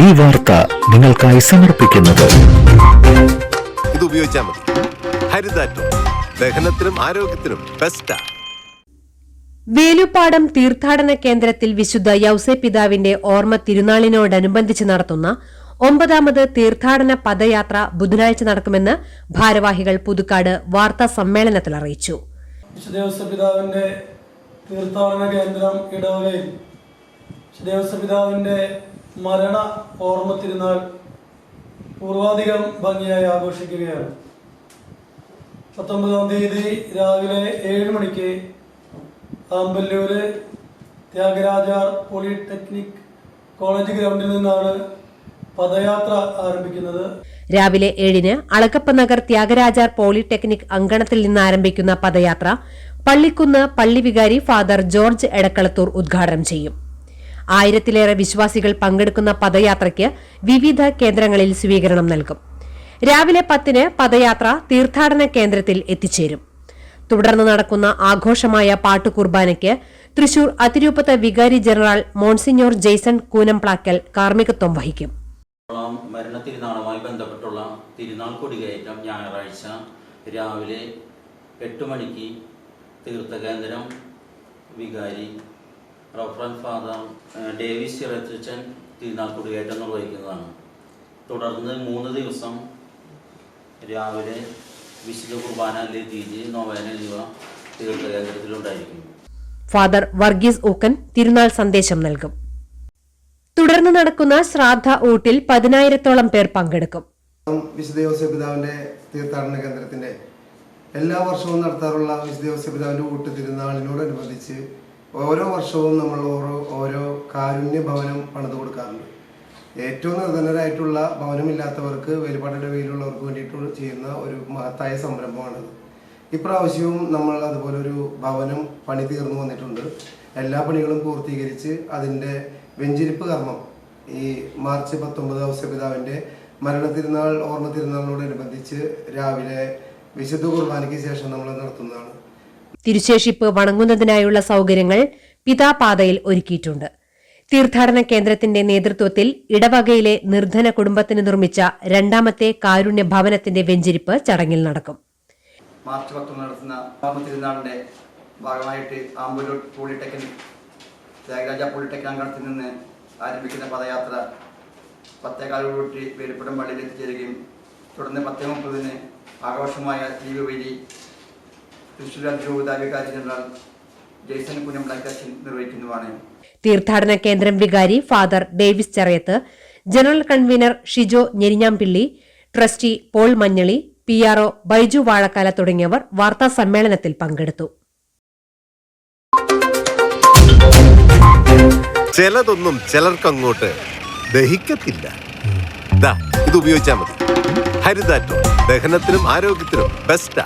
ഈ വാർത്ത നിങ്ങൾക്കായി സമർപ്പിക്കുന്നത് ഇത് ഉപയോഗിച്ചാൽ മതി. ഹരിതാറ്റം ദഹനത്തിനും ആരോഗ്യത്തിനും ബെസ്റ്റാ. വേലുപ്പാടം തീർത്ഥാടന കേന്ദ്രത്തിൽ വിശുദ്ധ യൗസേ പിതാവിന്റെ ഓർമ്മ തിരുനാളിനോടനുബന്ധിച്ച് നടത്തുന്ന 9ാമത് തീർത്ഥാടന പദയാത്ര ബുധനാഴ്ച നടക്കുമെന്ന് ഭാരവാഹികൾ പുതുക്കാട് വാർത്താ സമ്മേളനത്തിൽ അറിയിച്ചു. വിശുദ്ധ യൗസേ പിതാവിന്റെ തീർത്ഥാടന കേന്ദ്രം ഇടവകയിൽ വിശുദ്ധ യൗസേ പിതാവിന്റെ മരണ ഓർമ്മ തിരുനാൾ പൂർവാധികം ഭംഗിയായി ആഘോഷിക്കുകയാണ്. 19-ാം തീയതി രാവിലെ 7 മണിക്ക് ആമ്പല്ലൂര് ത്യാഗരാജാർ പോളിടെക്നിക് കോളേജ് ഗ്രൗണ്ടിൽ നിന്നാണ് പദയാത്ര ആരംഭിക്കുന്നത്. രാവിലെ 7-ന് അളകപ്പ നഗർ ത്യാഗരാജാർ പോളിടെക്നിക് അങ്കണത്തിൽ നിന്ന് ആരംഭിക്കുന്ന പദയാത്ര പള്ളിക്കുന്ന് പള്ളി വികാരി ഫാദർ ജോർജ് എടക്കളത്തൂർ ഉദ്ഘാടനം ചെയ്യും. 1000-ലേറെ വിശ്വാസികൾ പങ്കെടുക്കുന്ന പദയാത്രയ്ക്ക് വിവിധ കേന്ദ്രങ്ങളിൽ സ്വീകരണം നൽകും. രാവിലെ 10-ന് പദയാത്ര തീർത്ഥാടന കേന്ദ്രത്തിൽ എത്തിച്ചേരും. തുടർന്ന് നടക്കുന്ന ആഘോഷമായ പാട്ടുകുർബാനയ്ക്ക് തൃശൂർ അതിരൂപത വികാരി ജനറൽ മോൺസിഞ്ഞോർ ജെയ്സൺ കൂനംപ്ലാക്കൽ കാർമ്മികത്വം വഹിക്കും. മരണ തിരുനാളുമായി ബന്ധപ്പെട്ടുള്ള തിരുനാൾ കൊടികയറ്റം ഞായറാഴ്ച രാവിലെ 8 മണിക്ക് തീർത്ഥകേന്ദ്രം വികാരി റഫറൻ ഫാദർ ഡേവിസ് ചിറച്ചൻ തിരുനാൾ കൊടികയറ്റം നിർവഹിക്കുന്നതാണ്. തുടർന്ന് 3 ദിവസം രാവിലെ വിശുദ്ധ കുർബാന, ലതീജ്, നൊവേന എന്നിവ തീർത്ഥകേന്ദ്രത്തിലുണ്ടായിരിക്കും. ഫാദർ വർഗീസ് ഊക്കൻ തിരുനാൾ സന്ദേശം നൽകും. തുടർന്ന് നടക്കുന്ന ശ്രാദ്ധ ഊട്ടിൽ 10,000-ഓളം പേർ പങ്കെടുക്കും. വിശുദ്ധ യൗസേ പിതാവിന്റെ തീർത്ഥാടന കേന്ദ്രത്തിന്റെ എല്ലാ വർഷവും നടത്താറുള്ള വിശുദ്ധ യൗസേ പിതാവിന്റെ ഊട്ട് തിരുനാളിനോടനുബന്ധിച്ച് ഓരോ വർഷവും നമ്മൾ ഓരോ കാരുണ്യ ഭവനം പണിത് കൊടുക്കാറുണ്ട്. ഏറ്റവും നിർധനരായിട്ടുള്ള ഭവനമില്ലാത്തവർക്ക് വേലുപ്പാടിന്റെ വെയിലുള്ളവർക്ക് വേണ്ടിയിട്ട് ചെയ്യുന്ന ഒരു മഹത്തായ സംരംഭമാണത്. ഇപ്രാവശ്യവും നമ്മൾ അതുപോലെ ഒരു ഭവനം പണി തീർന്നു വന്നിട്ടുണ്ട്. എല്ലാ പണികളും പൂർത്തീകരിച്ച് അതിൻ്റെ വെഞ്ചിരിപ്പ് കർമ്മം ഈ മാർച്ച് 19 യൗസേ പിതാവിന്റെ മരണ തിരുനാൾ ഓർമ്മ തിരുനാളിനോടനുബന്ധിച്ച് രാവിലെ വിശുദ്ധ കുർബാനയ്ക്ക് ശേഷം നമ്മൾ നടത്തുന്നതാണ്. തിരുശേഷിപ്പ് വണങ്ങുന്നതിനായുള്ള സൌകര്യങ്ങൾ പിതാപാതയിൽ ഒരുക്കിയിട്ടുണ്ട്. തീർത്ഥാടന കേന്ദ്രത്തിന്റെ നേതൃത്വത്തിൽ ഇടവകയിലെ നിർധന കുടുംബത്തിന് നിർമ്മിച്ച 2ാമത്തെ കാരുണ്യ ഭവനത്തിന്റെ വെഞ്ചിരിപ്പ് ചടങ്ങിൽ നടക്കും. മാർച്ച് 19 നടത്തുന്ന ഓർമ്മ തിരുനാളിന്റെ ഭാഗമായിട്ട് ആമ്പല്ലൂർ പോളിടെക്നിക് ത്യാഗരാജ പോളിടെക്നിക് അങ്കണത്തിൽ നിന്ന് ആരംഭിക്കുന്ന പദയാത്ര 10:15 വേലുപ്പടം പള്ളിയിൽ എത്തിച്ചേരുകയും തുടർന്ന് 10:30 ആഘോഷമായ ദീപവലി തൃശൂർ അതിരൂപത വികാരി ജനറൽ ജെയ്സൺ കൂനംപ്ലാക്കൽ നിർവഹിക്കുന്നതാണ്. തീർത്ഥാടന കേന്ദ്രം വികാരി father Davis Cherayath, general convener Shijo Njerinjampilly, trustee Paul Manjaly, PRO Baiju Vazhakkala തുടങ്ങിയവർ വാർത്താ സമ്മേളനത്തിൽ പങ്കെടുത്തു. ചിലതൊന്നും ചിലർക്കങ്ങോട്ട് ദഹിക്കത്തില്ല. ഇത് ഉപയോഗിച്ചാൽ മതി. ഹരിതാറ്റം ദഹനത്തിനും ആരോഗ്യത്തിനും ബെസ്റ്റാ.